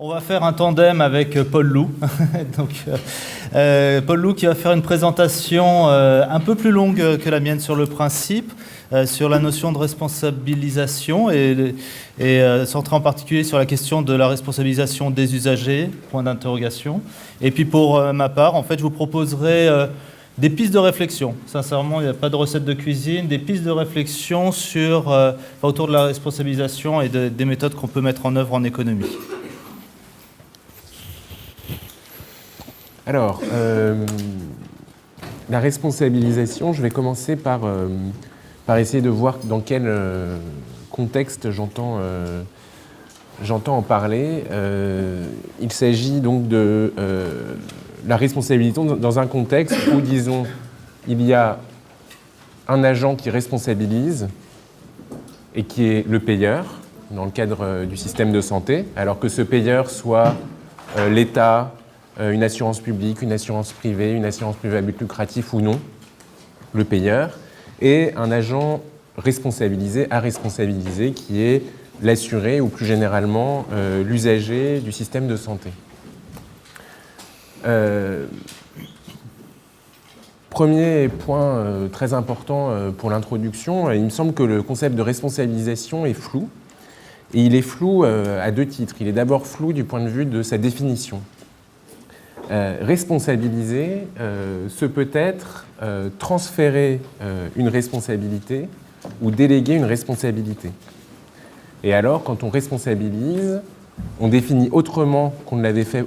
On va faire un tandem avec Paul Loup. Donc, Paul Loup qui va faire une présentation un peu plus longue que la mienne sur le principe, sur la notion de responsabilisation et centré en particulier sur la question de la responsabilisation des usagers, point d'interrogation. Et puis pour ma part, en fait, je vous proposerai des pistes de réflexion. Sincèrement, il n'y a pas de recette de cuisine, des pistes de réflexion autour de la responsabilisation et des méthodes qu'on peut mettre en œuvre en économie. Alors, la responsabilisation, je vais commencer par essayer de voir dans quel contexte j'entends en parler. Il s'agit donc de la responsabilité dans un contexte où, disons, il y a un agent qui responsabilise et qui est le payeur, dans le cadre du système de santé, alors que ce payeur soit l'État, une assurance publique, une assurance privée à but lucratif ou non, le payeur, et un agent responsabilisé, à responsabiliser, qui est l'assuré ou plus généralement l'usager du système de santé. Premier point très important pour l'introduction, il me semble que le concept de responsabilisation est flou, et il est flou à deux titres. Il est d'abord flou du point de vue de sa définition. Responsabiliser, ce peut être transférer une responsabilité ou déléguer une responsabilité. Et alors, quand on responsabilise, on définit autrement qu'on ne l'avait fait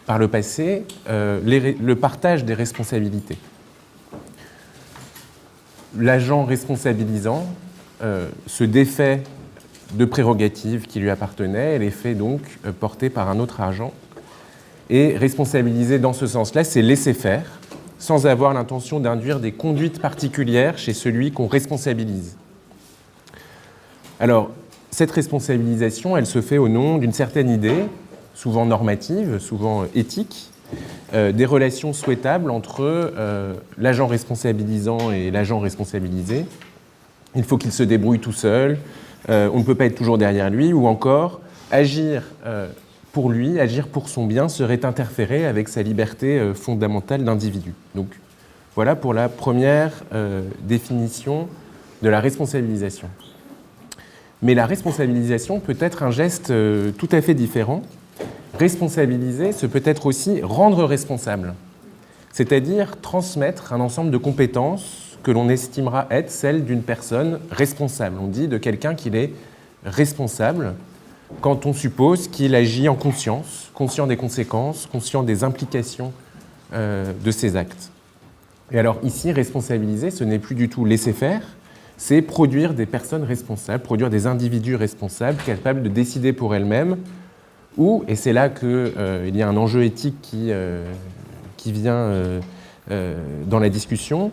par le passé le partage des responsabilités. L'agent responsabilisant se défait de prérogatives qui lui appartenaient et les fait donc porter par un autre agent. Et responsabiliser dans ce sens-là, c'est laisser faire, sans avoir l'intention d'induire des conduites particulières chez celui qu'on responsabilise. Alors, cette responsabilisation, elle se fait au nom d'une certaine idée, souvent normative, souvent éthique, des relations souhaitables entre l'agent responsabilisant et l'agent responsabilisé. Il faut qu'il se débrouille tout seul, on ne peut pas être toujours derrière lui, ou encore agir pour lui, agir pour son bien serait interférer avec sa liberté fondamentale d'individu. Donc voilà pour la première définition de la responsabilisation. Mais la responsabilisation peut être un geste tout à fait différent. Responsabiliser, ce peut être aussi rendre responsable, c'est-à-dire transmettre un ensemble de compétences que l'on estimera être celles d'une personne responsable. On dit de quelqu'un qu'il est responsable quand on suppose qu'il agit en conscience, conscient des conséquences, conscient des implications de ses actes. Et alors ici, responsabiliser, ce n'est plus du tout laisser faire, c'est produire des personnes responsables, produire des individus responsables, capables de décider pour elles-mêmes, ou, et c'est là qu'il y a un enjeu éthique qui vient dans la discussion,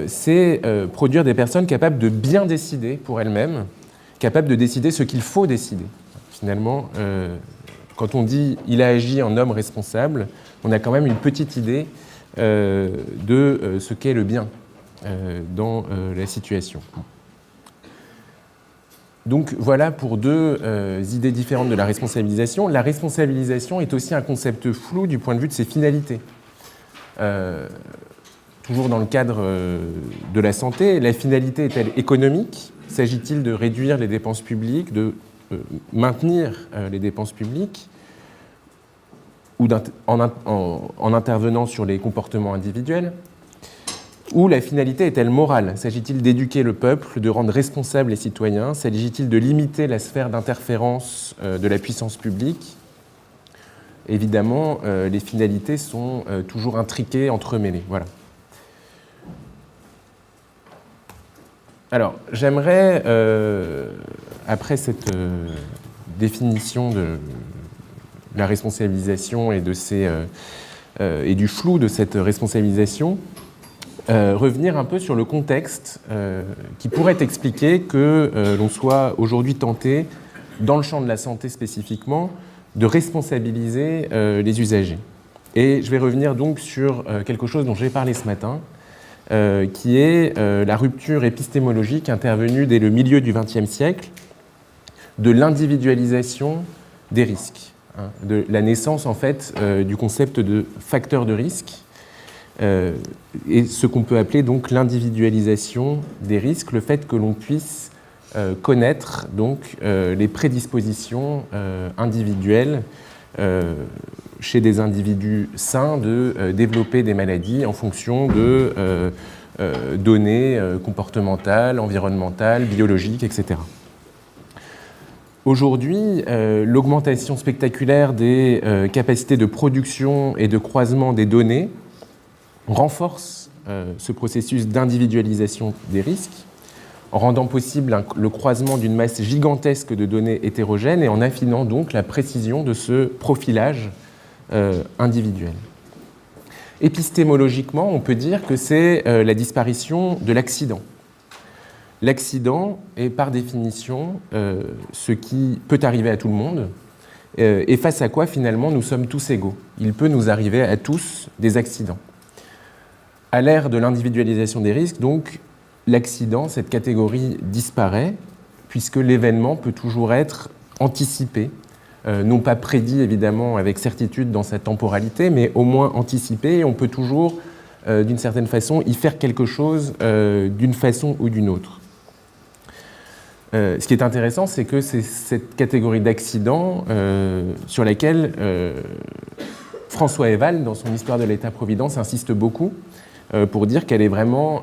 c'est produire des personnes capables de bien décider pour elles-mêmes, capables de décider ce qu'il faut décider. Finalement, quand on dit « il a agi en homme responsable », on a quand même une petite idée de ce qu'est le bien dans la situation. Donc voilà pour deux idées différentes de la responsabilisation. La responsabilisation est aussi un concept flou du point de vue de ses finalités. Toujours dans le cadre de la santé, la finalité est-elle économique ? S'agit-il de réduire les dépenses publiques, de maintenir les dépenses publiques, ou en intervenant sur les comportements individuels? Ou la finalité est-elle morale? S'agit-il d'éduquer le peuple, de rendre responsables les citoyens? S'agit-il de limiter la sphère d'interférence de la puissance publique? Évidemment, les finalités sont toujours intriquées, entremêlées. Voilà. Alors, j'aimerais, après cette définition de la responsabilisation et du flou de cette responsabilisation, revenir un peu sur le contexte qui pourrait expliquer que l'on soit aujourd'hui tenté, dans le champ de la santé spécifiquement, de responsabiliser les usagers. Et je vais revenir donc sur quelque chose dont j'ai parlé ce matin, qui est la rupture épistémologique intervenue dès le milieu du XXe siècle de l'individualisation des risques. de la naissance en fait du concept de facteur de risque et ce qu'on peut appeler donc l'individualisation des risques, le fait que l'on puisse connaître donc les prédispositions individuelles chez des individus sains de développer des maladies en fonction de données comportementales, environnementales, biologiques, etc. Aujourd'hui, l'augmentation spectaculaire des capacités de production et de croisement des données renforce ce processus d'individualisation des risques en rendant possible le croisement d'une masse gigantesque de données hétérogènes et en affinant donc la précision de ce profilage individuel. Épistémologiquement, on peut dire que c'est la disparition de l'accident. L'accident est par définition ce qui peut arriver à tout le monde et face à quoi finalement nous sommes tous égaux. Il peut nous arriver à tous des accidents. À l'ère de l'individualisation des risques, donc, l'accident, cette catégorie disparaît puisque l'événement peut toujours être anticipé, non pas prédit évidemment avec certitude dans sa temporalité, mais au moins anticipé et on peut toujours, d'une certaine façon, y faire quelque chose d'une façon ou d'une autre. Ce qui est intéressant, c'est que c'est cette catégorie d'accident sur laquelle François Eval, dans son Histoire de l'État-providence, insiste beaucoup pour dire qu'elle est vraiment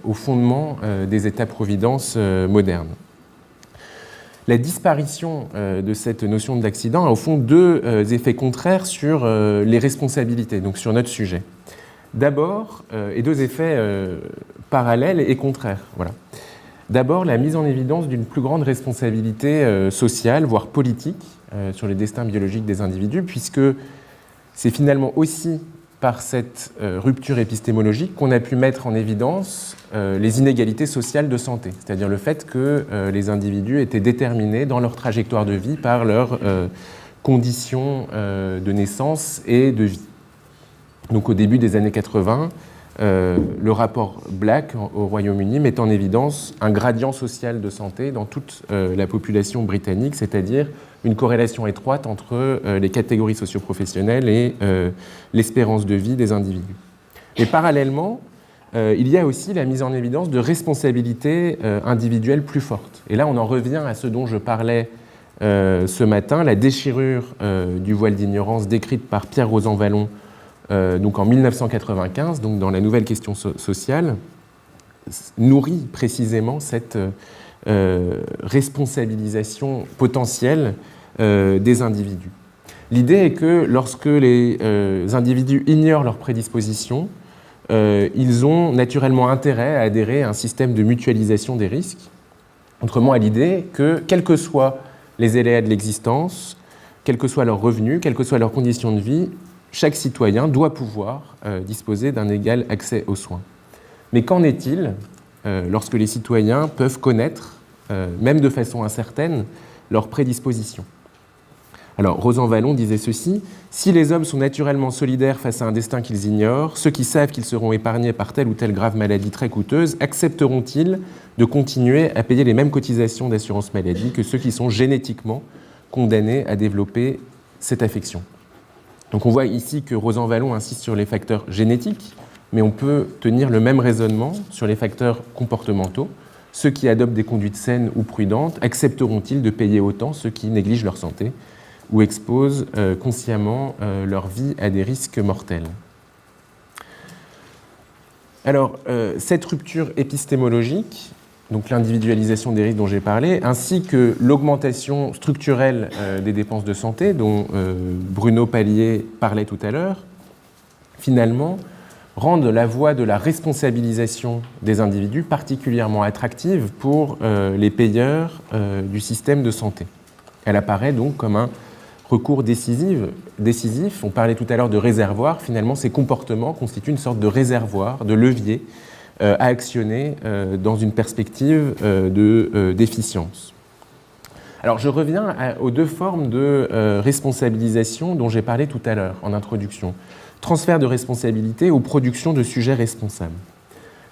au fondement des États-providence modernes. La disparition de cette notion d'accident a au fond deux effets contraires sur les responsabilités, donc sur notre sujet. D'abord, et deux effets parallèles et contraires. Voilà. D'abord, la mise en évidence d'une plus grande responsabilité sociale, voire politique, sur les destins biologiques des individus, puisque c'est finalement aussi par cette rupture épistémologique qu'on a pu mettre en évidence les inégalités sociales de santé, c'est-à-dire le fait que les individus étaient déterminés dans leur trajectoire de vie par leurs conditions de naissance et de vie. Donc au début des années 80, le rapport Black au Royaume-Uni met en évidence un gradient social de santé dans toute la population britannique, c'est-à-dire une corrélation étroite entre les catégories socio-professionnelles et l'espérance de vie des individus. Et parallèlement, il y a aussi la mise en évidence de responsabilités individuelles plus fortes. Et là, on en revient à ce dont je parlais ce matin, la déchirure du voile d'ignorance décrite par Pierre Rosanvallon donc en 1995, donc dans la nouvelle question sociale, nourrit précisément cette responsabilisation potentielle des individus. L'idée est que lorsque les individus ignorent leurs prédispositions, ils ont naturellement intérêt à adhérer à un système de mutualisation des risques, autrement à l'idée que, quels que soient les aléas de l'existence, quels que soient leurs revenus, quelles que soient leurs conditions de vie, chaque citoyen doit pouvoir disposer d'un égal accès aux soins. Mais qu'en est-il lorsque les citoyens peuvent connaître, même de façon incertaine, leurs prédispositions ? Alors, Rosanvallon disait ceci : « Si les hommes sont naturellement solidaires face à un destin qu'ils ignorent, ceux qui savent qu'ils seront épargnés par telle ou telle grave maladie très coûteuse, accepteront-ils de continuer à payer les mêmes cotisations d'assurance maladie que ceux qui sont génétiquement condamnés à développer cette affection ?» Donc on voit ici que Rosanvallon insiste sur les facteurs génétiques, mais on peut tenir le même raisonnement sur les facteurs comportementaux. Ceux qui adoptent des conduites saines ou prudentes accepteront-ils de payer autant ceux qui négligent leur santé ou exposent consciemment leur vie à des risques mortels ? Alors, cette rupture épistémologique, donc l'individualisation des risques dont j'ai parlé, ainsi que l'augmentation structurelle des dépenses de santé, dont Bruno Palier parlait tout à l'heure, finalement, rendent la voie de la responsabilisation des individus particulièrement attractive pour les payeurs du système de santé. Elle apparaît donc comme un recours décisif. On parlait tout à l'heure de réservoir. Finalement, ces comportements constituent une sorte de réservoir, de levier à actionner dans une perspective d'efficience. Alors je reviens aux deux formes de responsabilisation dont j'ai parlé tout à l'heure en introduction. Transfert de responsabilité ou production de sujets responsables.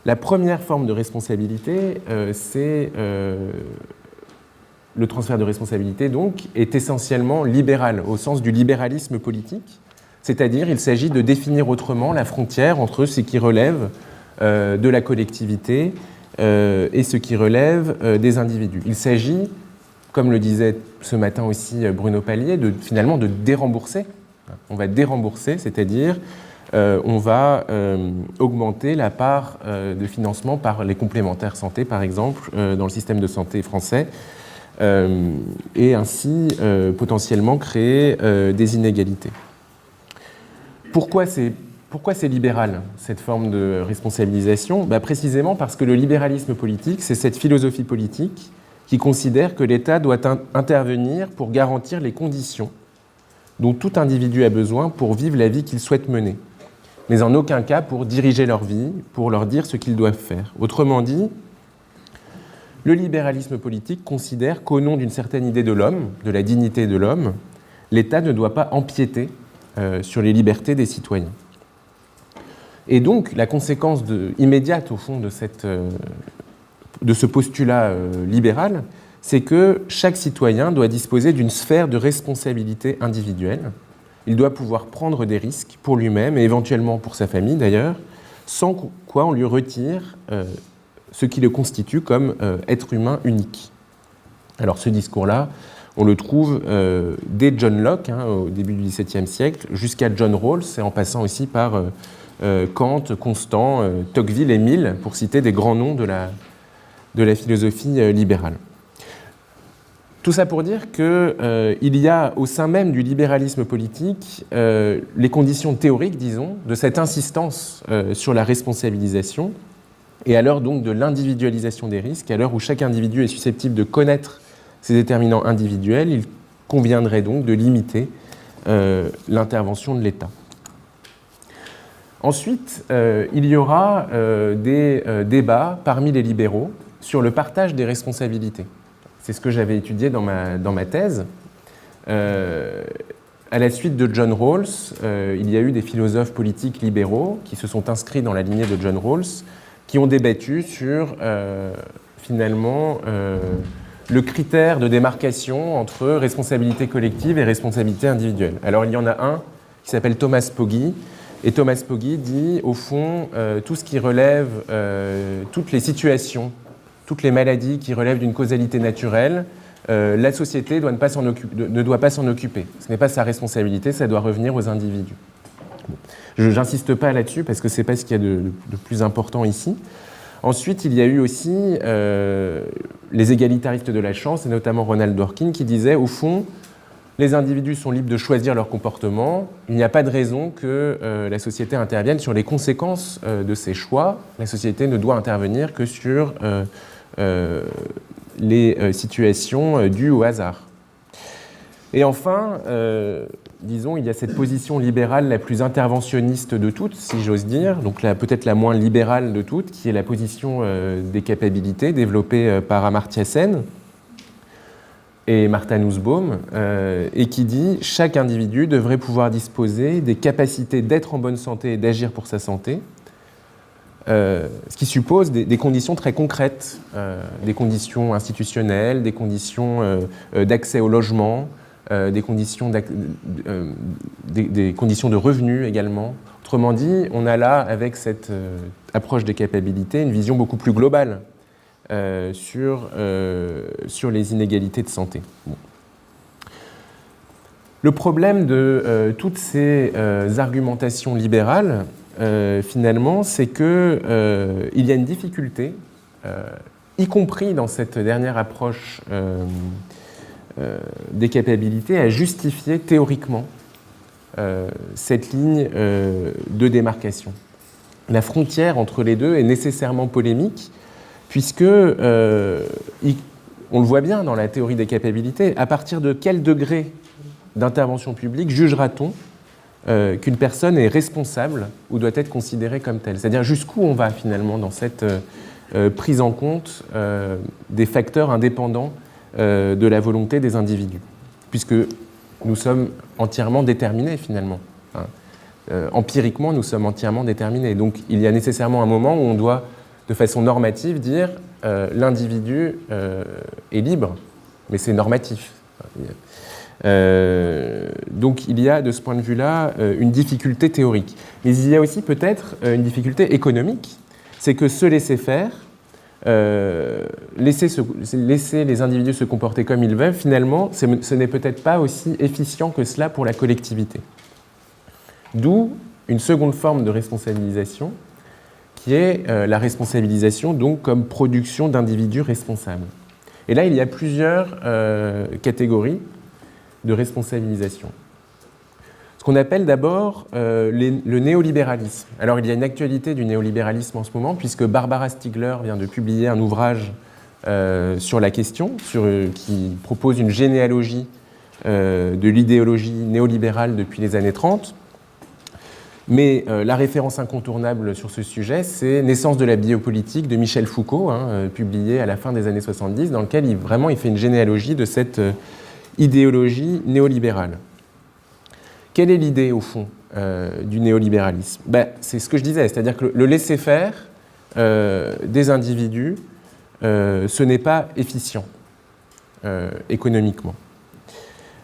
La première forme de responsabilité, c'est le transfert de responsabilité, donc, est essentiellement libéral, au sens du libéralisme politique, c'est-à-dire il s'agit de définir autrement la frontière entre ce qui relève de la collectivité et ce qui relève des individus. Il s'agit, comme le disait ce matin aussi Bruno Palier, finalement de dérembourser. On va dérembourser, c'est-à-dire on va augmenter la part de financement par les complémentaires santé, par exemple, dans le système de santé français, et ainsi potentiellement créer des inégalités. Pourquoi c'est libéral, cette forme de responsabilisation ? Précisément parce que le libéralisme politique, c'est cette philosophie politique qui considère que l'État doit intervenir pour garantir les conditions dont tout individu a besoin pour vivre la vie qu'il souhaite mener, mais en aucun cas pour diriger leur vie, pour leur dire ce qu'ils doivent faire. Autrement dit, le libéralisme politique considère qu'au nom d'une certaine idée de l'homme, de la dignité de l'homme, l'État ne doit pas empiéter sur les libertés des citoyens. Et donc, la conséquence immédiate, au fond, de ce postulat libéral, c'est que chaque citoyen doit disposer d'une sphère de responsabilité individuelle. Il doit pouvoir prendre des risques pour lui-même et éventuellement pour sa famille, d'ailleurs, sans quoi on lui retire ce qui le constitue comme être humain unique. Alors, ce discours-là, on le trouve dès John Locke, au début du XVIIe siècle, jusqu'à John Rawls, et en passant aussi par Kant, Constant, Tocqueville et Mill, pour citer des grands noms de la philosophie libérale. Tout ça pour dire qu'il y a au sein même du libéralisme politique les conditions théoriques, disons, de cette insistance sur la responsabilisation, et à l'heure donc de l'individualisation des risques, à l'heure où chaque individu est susceptible de connaître ces déterminants individuels, il conviendrait donc de limiter l'intervention de l'État. Ensuite, il y aura des débats parmi les libéraux sur le partage des responsabilités. C'est ce que j'avais étudié dans ma thèse. À la suite de John Rawls, il y a eu des philosophes politiques libéraux qui se sont inscrits dans la lignée de John Rawls, qui ont débattu sur, finalement, le critère de démarcation entre responsabilité collective et responsabilité individuelle. Alors, il y en a un qui s'appelle Thomas Pogge, et Thomas Pogge dit, au fond, tout ce qui relève, toutes les situations, toutes les maladies qui relèvent d'une causalité naturelle, la société ne doit pas s'en occuper. Ce n'est pas sa responsabilité, ça doit revenir aux individus. Je n'insiste pas là-dessus parce que ce n'est pas ce qu'il y a de plus important ici. Ensuite, il y a eu aussi les égalitaristes de la chance, et notamment Ronald Dworkin, qui disait, au fond, les individus sont libres de choisir leur comportement. Il n'y a pas de raison que la société intervienne sur les conséquences de ces choix. La société ne doit intervenir que sur les situations dues au hasard. Et enfin, disons, il y a cette position libérale la plus interventionniste de toutes, si j'ose dire, donc peut-être la moins libérale de toutes, qui est la position des capabilités développée par Amartya Sen et Martha Nussbaum, et qui dit « Chaque individu devrait pouvoir disposer des capacités d'être en bonne santé et d'agir pour sa santé », ce qui suppose des conditions très concrètes, des conditions institutionnelles, des conditions d'accès au logement, des conditions de revenus également. Autrement dit, on a là, avec cette approche des capabilités, une vision beaucoup plus globale sur les inégalités de santé. Bon. Le problème de toutes ces argumentations libérales, finalement, c'est qu'il y a une difficulté, y compris dans cette dernière approche des capabilités, à justifier théoriquement cette ligne de démarcation. La frontière entre les deux est nécessairement polémique, puisque, on le voit bien dans la théorie des capabilités, à partir de quel degré d'intervention publique jugera-t-on qu'une personne est responsable ou doit être considérée comme telle ? C'est-à-dire jusqu'où on va finalement dans cette prise en compte des facteurs indépendants de la volonté des individus, puisque nous sommes entièrement déterminés finalement. Empiriquement, nous sommes entièrement déterminés. Donc il y a nécessairement un moment où on doit, de façon normative, dire l'individu est libre mais c'est normatif. Donc il y a de ce point de vue-là une difficulté théorique. Mais il y a aussi peut-être une difficulté économique, c'est que se laisser faire, laisser les individus se comporter comme ils veulent, finalement, ce n'est peut-être pas aussi efficient que cela pour la collectivité. D'où une seconde forme de responsabilisation, qui est la responsabilisation donc comme production d'individus responsables. Et là, il y a plusieurs catégories de responsabilisation. Ce qu'on appelle d'abord le néolibéralisme. Alors, il y a une actualité du néolibéralisme en ce moment, puisque Barbara Stiegler vient de publier un ouvrage sur la question, qui propose une généalogie de l'idéologie néolibérale depuis les années 30. Mais la référence incontournable sur ce sujet, c'est Naissance de la biopolitique de Michel Foucault, publié à la fin des années 70, dans lequel il fait une généalogie de cette idéologie néolibérale. Quelle est l'idée, au fond, du néolibéralisme ? C'est ce que je disais, c'est-à-dire que le laisser-faire des individus, ce n'est pas efficient économiquement.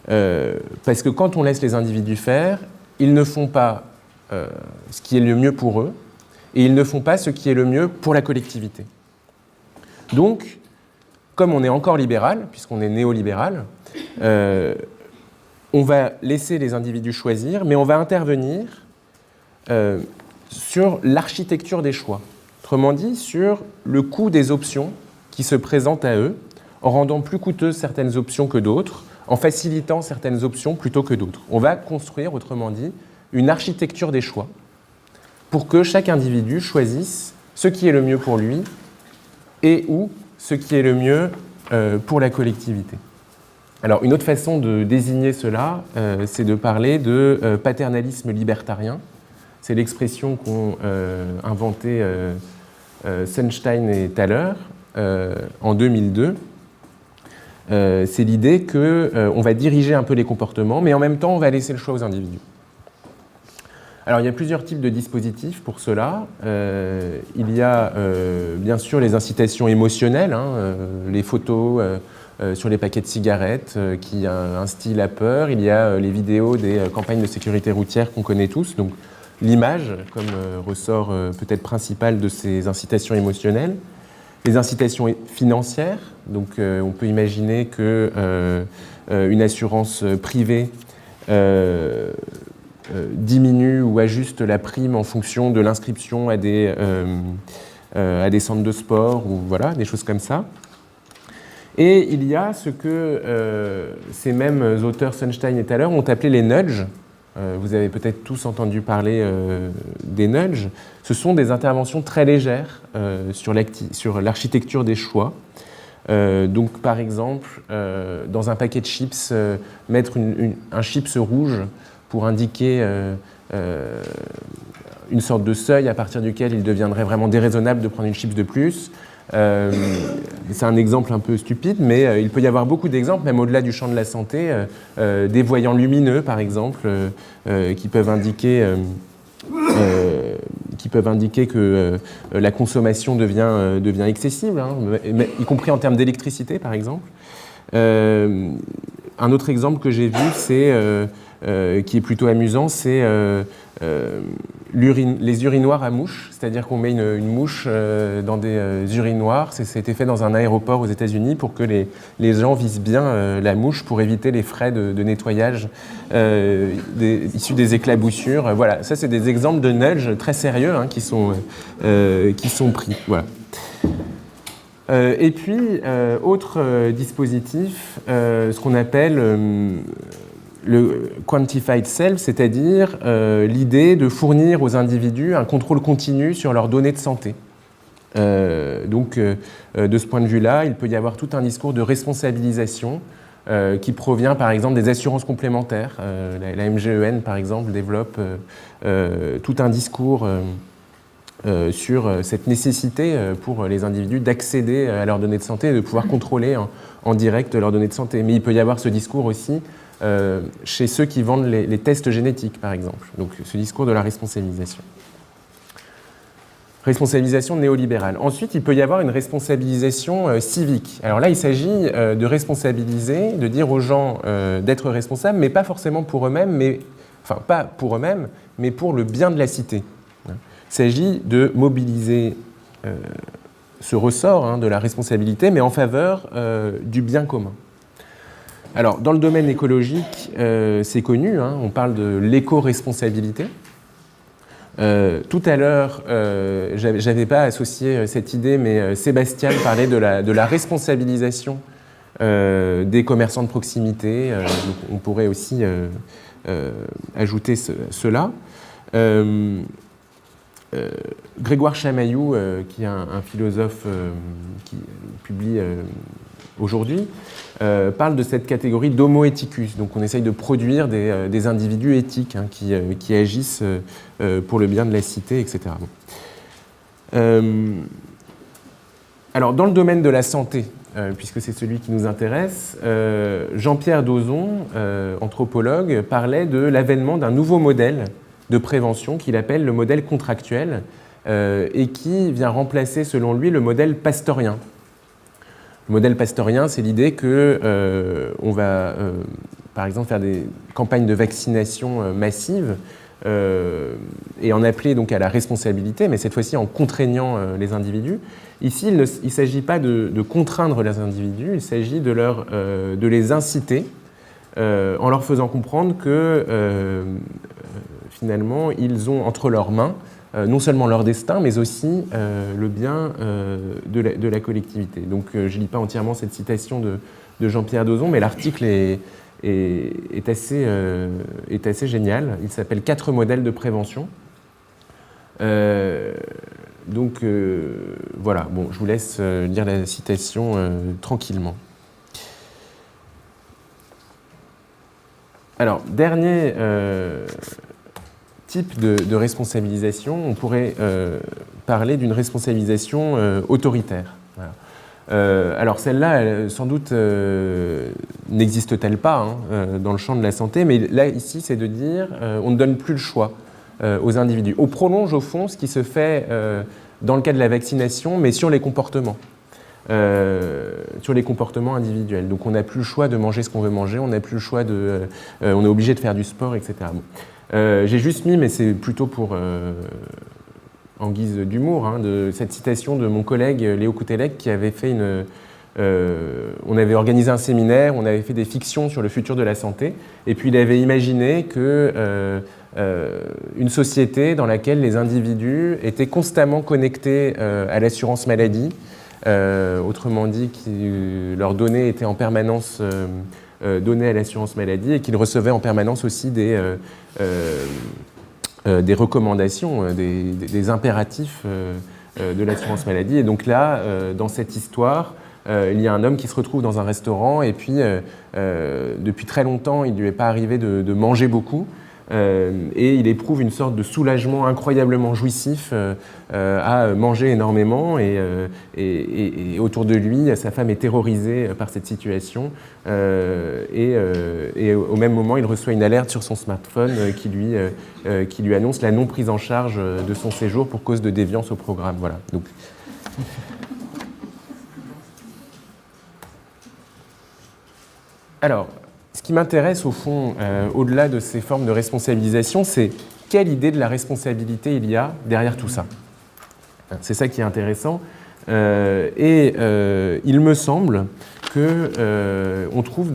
Parce que quand on laisse les individus faire, ils ne font pas ce qui est le mieux pour eux, et ils ne font pas ce qui est le mieux pour la collectivité. Donc, comme on est encore libéral, puisqu'on est néolibéral, on va laisser les individus choisir, mais on va intervenir sur l'architecture des choix. Autrement dit, sur le coût des options qui se présentent à eux, en rendant plus coûteuses certaines options que d'autres, en facilitant certaines options plutôt que d'autres. On va construire, autrement dit, une architecture des choix pour que chaque individu choisisse ce qui est le mieux pour lui et ou ce qui est le mieux pour la collectivité. Alors, une autre façon de désigner cela, c'est de parler de paternalisme libertarien. C'est l'expression qu'ont inventée Sunstein et Thaler en 2002. C'est l'idée qu'on va diriger un peu les comportements, mais en même temps, on va laisser le choix aux individus. Alors, il y a plusieurs types de dispositifs pour cela. Il y a bien sûr les incitations émotionnelles, les photos sur les paquets de cigarettes qui instillent la peur. Il y a les vidéos des campagnes de sécurité routière qu'on connaît tous. Donc, l'image comme ressort peut-être principal de ces incitations émotionnelles. Les incitations financières. Donc, on peut imaginer qu'une assurance privée diminue ou ajuste la prime en fonction de l'inscription à des centres de sport ou voilà, des choses comme ça. Et il y a ce que ces mêmes auteurs Sunstein et Thaler ont appelé les nudges. Vous avez peut-être tous entendu parler des nudges. Ce sont des interventions très légères sur l'architecture des choix. Donc, par exemple, dans un paquet de chips, mettre un chips rouge pour indiquer une sorte de seuil à partir duquel il deviendrait vraiment déraisonnable de prendre une chips de plus. C'est un exemple un peu stupide, mais il peut y avoir beaucoup d'exemples, même au-delà du champ de la santé, des voyants lumineux, par exemple, qui peuvent indiquer que la consommation devient excessive, y compris en termes d'électricité, par exemple. Un autre exemple que j'ai vu, qui est plutôt amusant, c'est les urinoirs à mouches, c'est-à-dire qu'on met une mouche dans des urinoirs. C'était fait dans un aéroport aux États-Unis pour que les gens visent bien la mouche pour éviter les frais de nettoyage issus des éclaboussures. Voilà, ça c'est des exemples de nudge très sérieux qui sont pris. Voilà. Et puis, autre dispositif, ce qu'on appelle le quantified self, c'est-à-dire l'idée de fournir aux individus un contrôle continu sur leurs données de santé. Donc, de ce point de vue-là, il peut y avoir tout un discours de responsabilisation qui provient, par exemple, des assurances complémentaires. La MGEN, par exemple, développe tout un discours sur cette nécessité pour les individus d'accéder à leurs données de santé et de pouvoir contrôler en direct leurs données de santé. Mais il peut y avoir ce discours aussi chez ceux qui vendent les tests génétiques, par exemple. Donc, ce discours de la responsabilisation. Responsabilisation néolibérale. Ensuite, il peut y avoir une responsabilisation civique. Alors là, il s'agit de responsabiliser, de dire aux gens d'être responsables, mais pas forcément pour eux-mêmes, enfin pas pour eux-mêmes, mais pour le bien de la cité. Il s'agit de mobiliser ce ressort de la responsabilité, mais en faveur du bien commun. Alors, dans le domaine écologique, c'est connu, on parle de l'éco-responsabilité. Tout à l'heure, je n'avais pas associé cette idée, mais Sébastien parlait de la responsabilisation des commerçants de proximité. Donc on pourrait aussi ajouter cela. Grégoire Chamaillou, qui est un philosophe qui publie aujourd'hui, parle de cette catégorie d'homo ethicus. Donc on essaye de produire des individus éthiques qui agissent pour le bien de la cité, etc. Alors dans le domaine de la santé, puisque c'est celui qui nous intéresse, Jean-Pierre Dozon, anthropologue, parlait de l'avènement d'un nouveau modèle de prévention qu'il appelle le modèle contractuel et qui vient remplacer, selon lui, le modèle pastorien. Le modèle pastorien, c'est l'idée qu'on va, par exemple, faire des campagnes de vaccination massives et en appeler donc à la responsabilité, mais cette fois-ci en contraignant les individus. Ici, il ne s'agit pas de contraindre les individus, il s'agit de les inciter en leur faisant comprendre que finalement, ils ont entre leurs mains non seulement leur destin, mais aussi le bien de la collectivité. Donc, je ne lis pas entièrement cette citation de Jean-Pierre Dozon, mais l'article est assez génial. Il s'appelle « 4 modèles de prévention ». Donc, voilà, bon, je vous laisse lire la citation tranquillement. Alors, dernier type de responsabilisation, on pourrait parler d'une responsabilisation autoritaire. Voilà. Alors celle-là, sans doute, n'existe-t-elle pas dans le champ de la santé, mais là, ici, c'est de dire on ne donne plus le choix aux individus. On prolonge, au fond, ce qui se fait dans le cas de la vaccination, mais sur les comportements. Sur les comportements individuels. Donc on n'a plus le choix de manger ce qu'on veut manger, on n'a plus le choix on est obligé de faire du sport, etc. Bon. J'ai juste mis, mais c'est plutôt pour en guise d'humour, de cette citation de mon collègue Léo Koutelek qui avait fait on avait organisé un séminaire, on avait fait des fictions sur le futur de la santé, et puis il avait imaginé une société dans laquelle les individus étaient constamment connectés à l'assurance maladie, autrement dit, leurs données étaient en permanence données à l'assurance maladie et qu'ils recevaient en permanence aussi des recommandations, des impératifs de l'assurance maladie. Et donc là, dans cette histoire, il y a un homme qui se retrouve dans un restaurant et puis, depuis très longtemps, il ne lui est pas arrivé de manger beaucoup. Et il éprouve une sorte de soulagement incroyablement jouissif à manger énormément et autour de lui, sa femme est terrorisée par cette situation et au même moment, il reçoit une alerte sur son smartphone qui lui annonce la non prise en charge de son séjour pour cause de déviance au programme. Voilà. Donc, alors, ce qui m'intéresse au fond, au-delà de ces formes de responsabilisation, c'est quelle idée de la responsabilité il y a derrière tout ça. C'est ça qui est intéressant. Il me semble qu'on trouve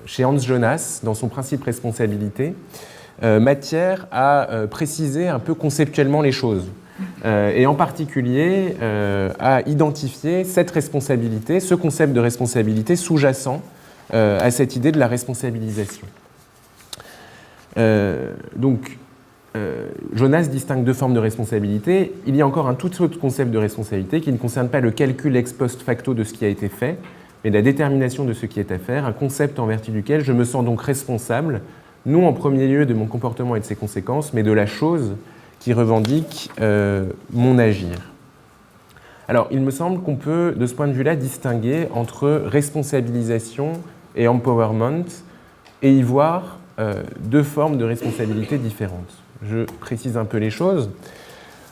chez Hans Jonas, dans son principe responsabilité, matière à préciser un peu conceptuellement les choses. Et en particulier à identifier cette responsabilité, ce concept de responsabilité sous-jacent à cette idée de la responsabilisation. Jonas distingue deux formes de responsabilité. Il y a encore un tout autre concept de responsabilité qui ne concerne pas le calcul ex post facto de ce qui a été fait, mais la détermination de ce qui est à faire, un concept en vertu duquel je me sens donc responsable, non en premier lieu de mon comportement et de ses conséquences, mais de la chose qui revendique mon agir. Alors, il me semble qu'on peut, de ce point de vue-là, distinguer entre responsabilisation et empowerment et y voir deux formes de responsabilité différentes. Je précise un peu les choses.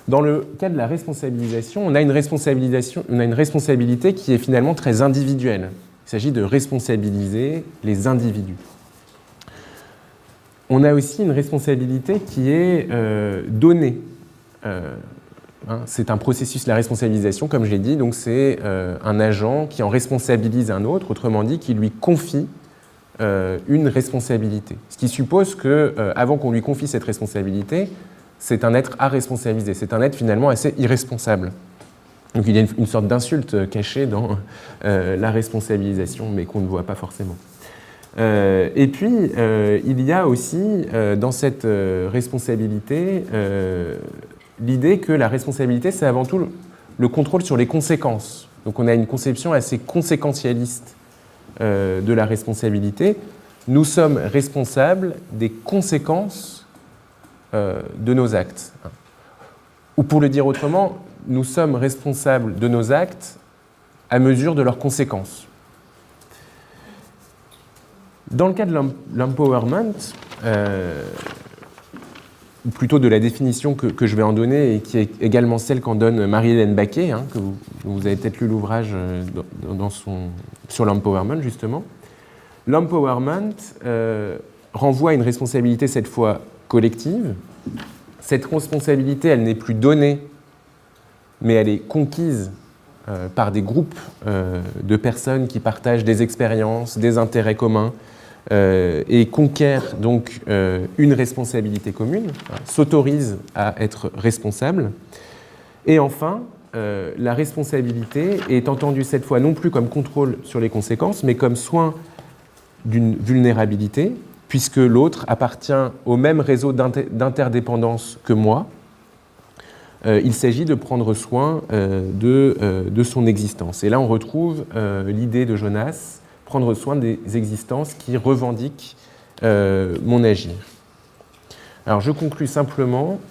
Dans le cas de la responsabilisation, on a une responsabilité qui est finalement très individuelle. Il s'agit de responsabiliser les individus. On a aussi une responsabilité qui est donnée. C'est un processus, la responsabilisation, comme je l'ai dit, donc c'est un agent qui en responsabilise un autre, autrement dit, qui lui confie une responsabilité. Ce qui suppose qu'avant qu'on lui confie cette responsabilité, c'est un être à responsabiliser, c'est un être finalement assez irresponsable. Donc il y a une sorte d'insulte cachée dans la responsabilisation, mais qu'on ne voit pas forcément. Et puis, il y a aussi dans cette responsabilité l'idée que la responsabilité, c'est avant tout le contrôle sur les conséquences. Donc on a une conception assez conséquentialiste de la responsabilité. Nous sommes responsables des conséquences de nos actes. Ou pour le dire autrement, nous sommes responsables de nos actes à mesure de leurs conséquences. Dans le cas de l'empowerment, ou plutôt de la définition que je vais en donner et qui est également celle qu'en donne Marie-Hélène Baquet, que vous avez peut-être lu l'ouvrage sur l'empowerment justement. L'empowerment renvoie à une responsabilité cette fois collective. Cette responsabilité, elle n'est plus donnée, mais elle est conquise par des groupes de personnes qui partagent des expériences, des intérêts communs, et conquiert donc une responsabilité commune, s'autorise à être responsable. Et enfin, la responsabilité est entendue cette fois non plus comme contrôle sur les conséquences, mais comme soin d'une vulnérabilité, puisque l'autre appartient au même réseau d'interdépendance que moi. Il s'agit de prendre soin de son existence. Et là, on retrouve l'idée de Jonas, prendre soin des existences qui revendiquent mon agir. Alors, je conclus simplement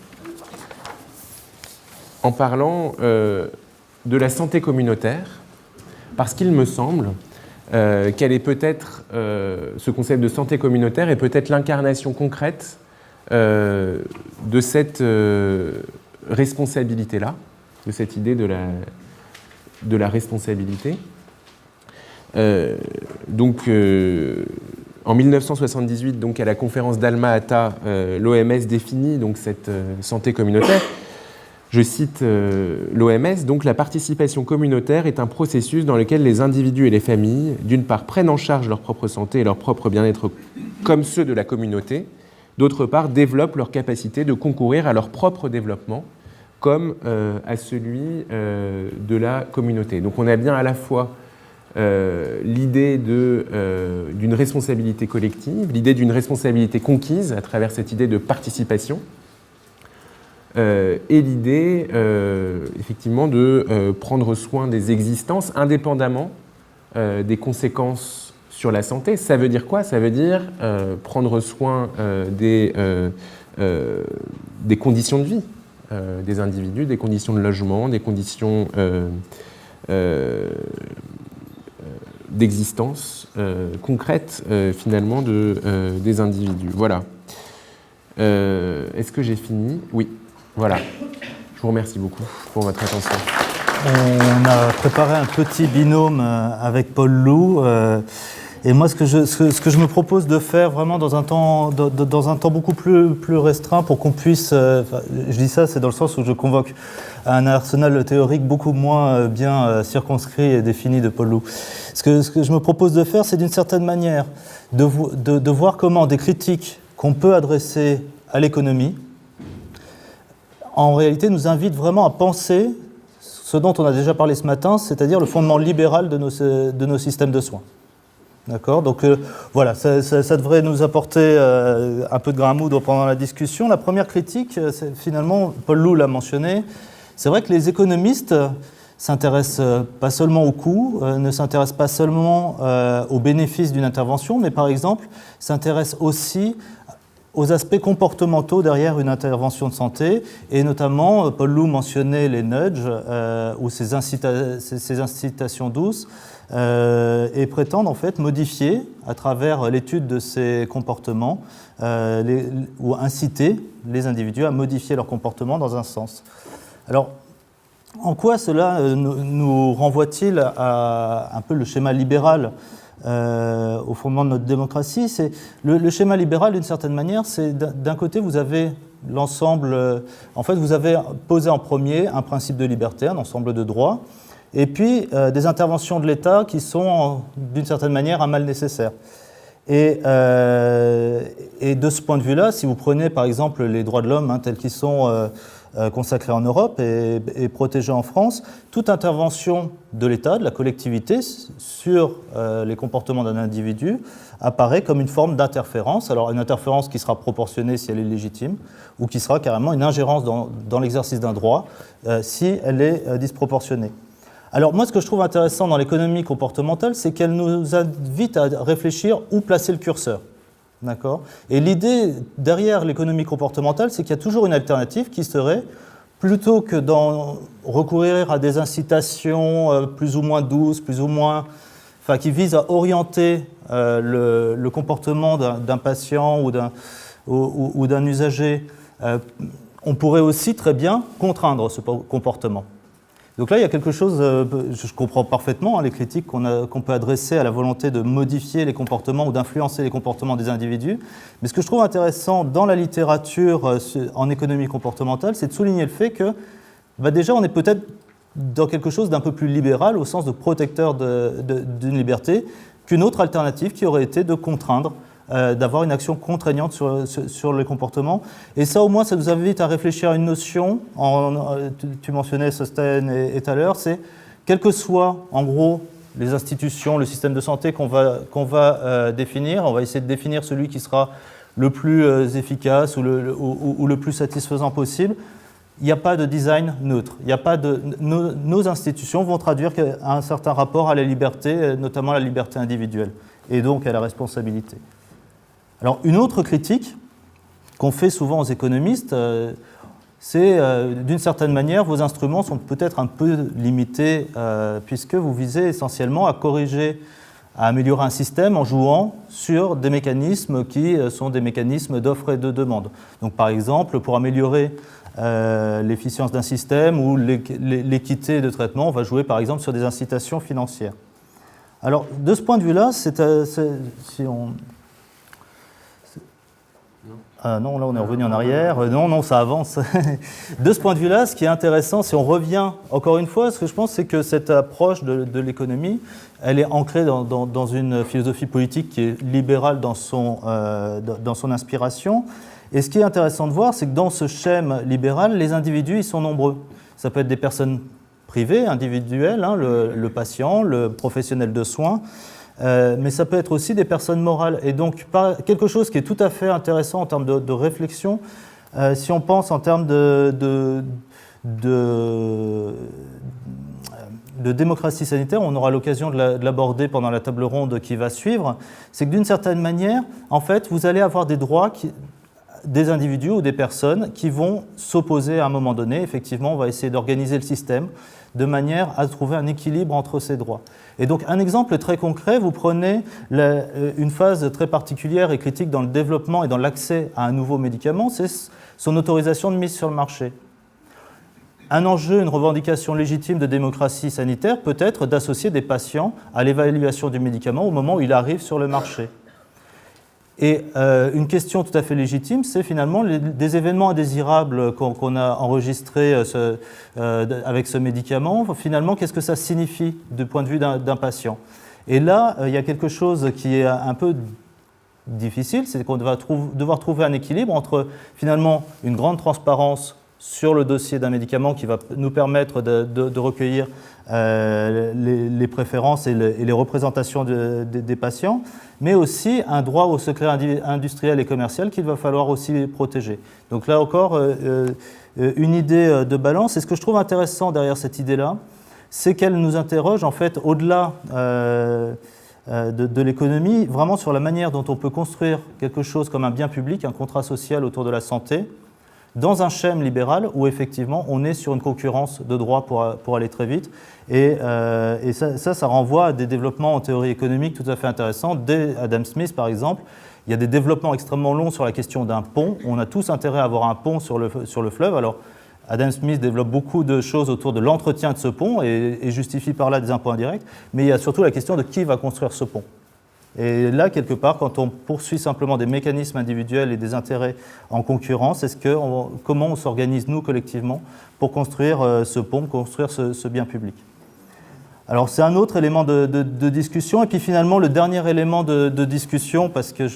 en parlant de la santé communautaire, parce qu'il me semble qu'elle est peut-être, ce concept de santé communautaire est peut-être l'incarnation concrète de cette responsabilité-là, de cette idée de la responsabilité. En 1978, donc à la conférence d'Alma-Ata, l'OMS définit donc cette santé communautaire. Je cite l'OMS, donc la participation communautaire est un processus dans lequel les individus et les familles, d'une part, prennent en charge leur propre santé et leur propre bien-être comme ceux de la communauté, d'autre part, développent leur capacité de concourir à leur propre développement comme à celui de la communauté. Donc on a bien à la fois l'idée d'une responsabilité collective, l'idée d'une responsabilité conquise à travers cette idée de participation, et l'idée effectivement de prendre soin des existences indépendamment des conséquences sur la santé. Ça veut dire quoi? Ça veut dire prendre soin des conditions de vie des individus, des conditions de logement, des conditions d'existence concrète finalement des individus. Voilà. Est-ce que j'ai fini? Oui. Voilà. Je vous remercie beaucoup pour votre attention. On a préparé un petit binôme avec Paul Loup. Et moi, ce que je me propose de faire vraiment dans un temps beaucoup plus restreint pour qu'on puisse... je dis ça, c'est dans le sens où je convoque un arsenal théorique beaucoup moins bien circonscrit et défini de Paul Loup. Ce que je me propose de faire, c'est d'une certaine manière de voir comment des critiques qu'on peut adresser à l'économie, en réalité, nous invitent vraiment à penser ce dont on a déjà parlé ce matin, c'est-à-dire le fondement libéral de nos systèmes de soins. D'accord ? Donc voilà, ça devrait nous apporter un peu de grain à moudre pendant la discussion. La première critique, c'est, finalement, Paul Loup l'a mentionné, c'est vrai que les économistes s'intéressent pas seulement au coût, ne s'intéressent pas seulement aux bénéfices d'une intervention, mais par exemple s'intéressent aussi aux aspects comportementaux derrière une intervention de santé, et notamment, Paul Loup mentionnait les nudges, ou ces incitations douces, et prétendent en fait modifier, à travers l'étude de ces comportements, ou inciter les individus à modifier leur comportement dans un sens. Alors, en quoi cela nous renvoie-t-il à un peu le schéma libéral au fondement de notre démocratie? C'est le schéma libéral, d'une certaine manière, c'est d'un côté, vous avez l'ensemble... en fait, vous avez posé en premier un principe de liberté, un ensemble de droits, et puis des interventions de l'État qui sont, d'une certaine manière, un mal nécessaire. Et de ce point de vue-là, si vous prenez par exemple les droits de l'homme tels qu'ils sont consacrés en Europe et protégés en France, toute intervention de l'État, de la collectivité, sur les comportements d'un individu apparaît comme une forme d'interférence. Alors une interférence qui sera proportionnée si elle est légitime, ou qui sera carrément une ingérence dans l'exercice d'un droit si elle est disproportionnée. Alors moi, ce que je trouve intéressant dans l'économie comportementale, c'est qu'elle nous invite à réfléchir où placer le curseur. D'accord ? Et l'idée derrière l'économie comportementale, c'est qu'il y a toujours une alternative qui serait, plutôt que d'en recourir à des incitations plus ou moins douces, plus ou moins, enfin, qui visent à orienter le comportement d'un patient ou d'un usager, on pourrait aussi très bien contraindre ce comportement. Donc là, il y a quelque chose, je comprends parfaitement les critiques qu'on peut adresser à la volonté de modifier les comportements ou d'influencer les comportements des individus. Mais ce que je trouve intéressant dans la littérature en économie comportementale, c'est de souligner le fait que déjà, on est peut-être dans quelque chose d'un peu plus libéral, au sens de protecteur d'une liberté, qu'une autre alternative qui aurait été de contraindre, d'avoir une action contraignante sur les comportements. Et ça, au moins, ça nous invite à réfléchir à une notion, tu mentionnais Sosthène et tout à l'heure, c'est quelles que soient, en gros, les institutions, le système de santé qu'on va définir, on va essayer de définir celui qui sera le plus efficace ou le plus satisfaisant possible. Il n'y a pas de design neutre. Il y a pas nos institutions vont traduire un certain rapport à la liberté, notamment à la liberté individuelle, et donc à la responsabilité. Alors, une autre critique qu'on fait souvent aux économistes, c'est d'une certaine manière, vos instruments sont peut-être un peu limités, puisque vous visez essentiellement à corriger, à améliorer un système en jouant sur des mécanismes qui sont des mécanismes d'offre et de demande. Donc, par exemple, pour améliorer l'efficience d'un système ou l'équité de traitement, on va jouer par exemple sur des incitations financières. Alors, de ce point de vue-là, si on... non, là on est revenu en arrière. Non, ça avance. De ce point de vue-là, ce qui est intéressant, si on revient encore une fois, ce que je pense, c'est que cette approche de l'économie, elle est ancrée dans une philosophie politique qui est libérale dans son inspiration. Et ce qui est intéressant de voir, c'est que dans ce schème libéral, les individus, ils sont nombreux. Ça peut être des personnes privées, individuelles, le patient, le professionnel de soins, mais ça peut être aussi des personnes morales. Et donc, quelque chose qui est tout à fait intéressant en termes de réflexion, si on pense en termes de démocratie sanitaire, on aura l'occasion de l'aborder pendant la table ronde qui va suivre, c'est que d'une certaine manière, en fait, vous allez avoir des droits des individus ou des personnes qui vont s'opposer à un moment donné. Effectivement, on va essayer d'organiser le système de manière à trouver un équilibre entre ces droits. Et donc, un exemple très concret, vous prenez une phase très particulière et critique dans le développement et dans l'accès à un nouveau médicament, c'est son autorisation de mise sur le marché. Un enjeu, une revendication légitime de démocratie sanitaire peut être d'associer des patients à l'évaluation du médicament au moment où il arrive sur le marché. Et une question tout à fait légitime, c'est finalement des événements indésirables qu'on a enregistrés avec ce médicament. Finalement, qu'est-ce que ça signifie du point de vue d'un patient? Et là, il y a quelque chose qui est un peu difficile, c'est qu'on va devoir trouver un équilibre entre finalement une grande transparence sur le dossier d'un médicament qui va nous permettre de recueillir les préférences et les représentations des patients, mais aussi un droit au secret industriel et commercial qu'il va falloir aussi protéger. Donc là encore, une idée de balance. Et ce que je trouve intéressant derrière cette idée-là, c'est qu'elle nous interroge en fait au-delà de l'économie, vraiment sur la manière dont on peut construire quelque chose comme un bien public, un contrat social autour de la santé, dans un schème libéral où effectivement on est sur une concurrence de droits pour aller très vite. Et ça renvoie à des développements en théorie économique tout à fait intéressants. Dès Adam Smith, par exemple, il y a des développements extrêmement longs sur la question d'un pont. On a tous intérêt à avoir un pont sur le fleuve. Alors, Adam Smith développe beaucoup de choses autour de l'entretien de ce pont et justifie par là des impôts indirects, mais il y a surtout la question de qui va construire ce pont. Et là, quelque part, quand on poursuit simplement des mécanismes individuels et des intérêts en concurrence, comment on s'organise, nous, collectivement, pour construire ce pont, construire ce bien public? Alors, c'est un autre élément de discussion. Et puis, finalement, le dernier élément de discussion, parce que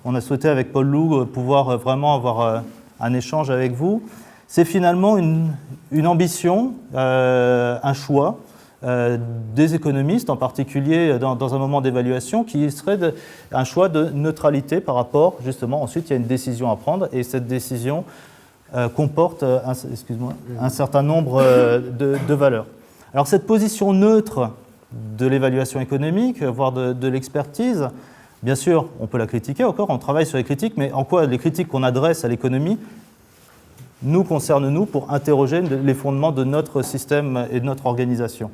on a souhaité, avec Paul Loup, pouvoir vraiment avoir un échange avec vous, c'est finalement une ambition, un choix, des économistes, en particulier dans un moment d'évaluation, qui serait un choix de neutralité par rapport, justement, ensuite il y a une décision à prendre, et cette décision comporte un certain nombre de valeurs. Alors cette position neutre de l'évaluation économique, voire de l'expertise, bien sûr, on peut la critiquer encore, on travaille sur les critiques, mais en quoi les critiques qu'on adresse à l'économie nous concernent, nous, pour interroger les fondements de notre système et de notre organisation.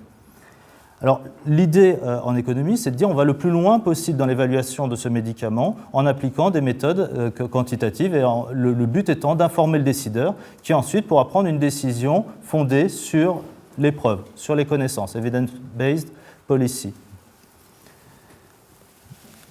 Alors, l'idée en économie, c'est de dire on va le plus loin possible dans l'évaluation de ce médicament en appliquant des méthodes quantitatives, et le but étant d'informer le décideur qui ensuite pourra prendre une décision fondée sur les preuves, sur les connaissances, evidence-based policy.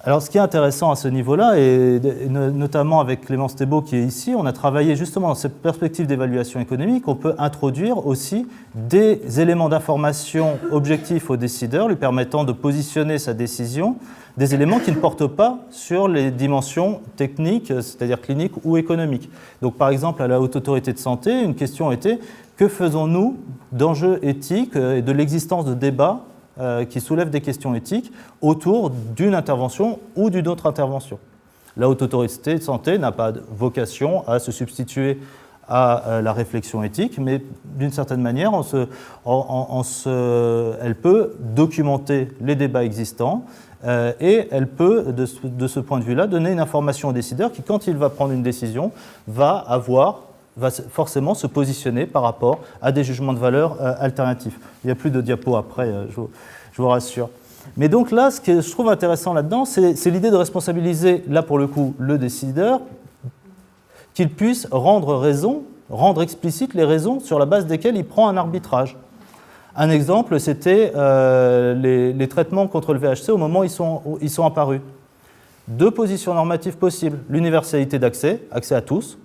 Alors, ce qui est intéressant à ce niveau-là, et notamment avec Clémence Thébault qui est ici, on a travaillé justement dans cette perspective d'évaluation économique. On peut introduire aussi des éléments d'information objectifs au décideur, lui permettant de positionner sa décision, des éléments qui ne portent pas sur les dimensions techniques, c'est-à-dire cliniques ou économiques. Donc, par exemple, à la Haute Autorité de Santé, une question était « Que faisons-nous d'enjeux éthiques et de l'existence de débats qui soulèvent des questions éthiques autour d'une intervention ou d'une autre intervention. » La Haute Autorité de Santé n'a pas vocation à se substituer à la réflexion éthique, mais d'une certaine manière, elle peut documenter les débats existants et elle peut, de ce point de vue-là, donner une information au décideur qui, quand il va prendre une décision, va forcément se positionner par rapport à des jugements de valeur alternatifs. Il n'y a plus de diapo après, je vous rassure. Mais donc là, ce que je trouve intéressant là-dedans, c'est l'idée de responsabiliser, là pour le coup, le décideur, qu'il puisse rendre explicite les raisons sur la base desquelles il prend un arbitrage. Un exemple, c'était les traitements contre le VHC au moment où ils sont apparus. Deux positions normatives possibles, l'universalité d'accès, accès à tous,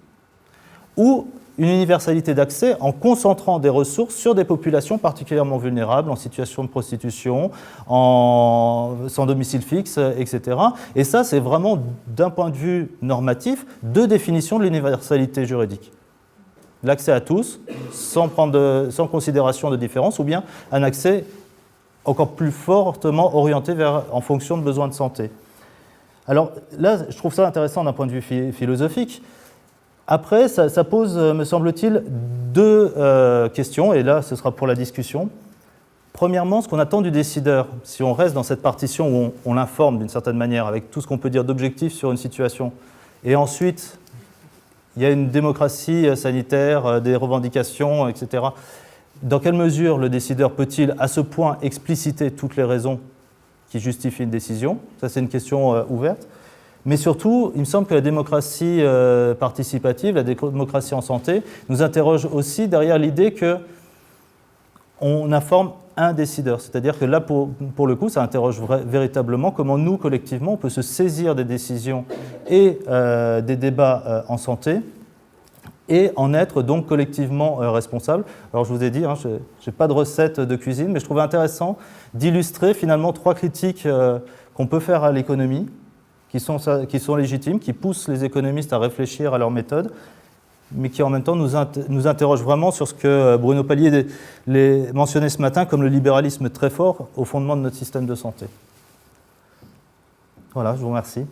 ou une universalité d'accès en concentrant des ressources sur des populations particulièrement vulnérables, en situation de prostitution, sans domicile fixe, etc. Et ça, c'est vraiment, d'un point de vue normatif, deux définitions de l'universalité juridique. L'accès à tous, sans considération de différence, ou bien un accès encore plus fortement orienté en fonction de besoins de santé. Alors là, je trouve ça intéressant d'un point de vue philosophique. Après, ça pose, me semble-t-il, deux questions, et là, ce sera pour la discussion. Premièrement, ce qu'on attend du décideur, si on reste dans cette partition où on l'informe d'une certaine manière, avec tout ce qu'on peut dire d'objectif sur une situation, et ensuite, il y a une démocratie sanitaire, des revendications, etc. Dans quelle mesure le décideur peut-il, à ce point, expliciter toutes les raisons qui justifient une décision? Ça, c'est une question ouverte. Mais surtout, il me semble que la démocratie participative, la démocratie en santé, nous interroge aussi derrière l'idée qu'on informe un décideur. C'est-à-dire que là, pour le coup, ça interroge véritablement comment nous, collectivement, on peut se saisir des décisions et des débats en santé et en être donc collectivement responsable. Alors je vous ai dit, je n'ai pas de recette de cuisine, mais je trouvais intéressant d'illustrer finalement trois critiques qu'on peut faire à l'économie, qui sont légitimes, qui poussent les économistes à réfléchir à leurs méthodes, mais qui en même temps nous interrogent vraiment sur ce que Bruno Palier mentionnait ce matin comme le libéralisme très fort au fondement de notre système de santé. Voilà, je vous remercie.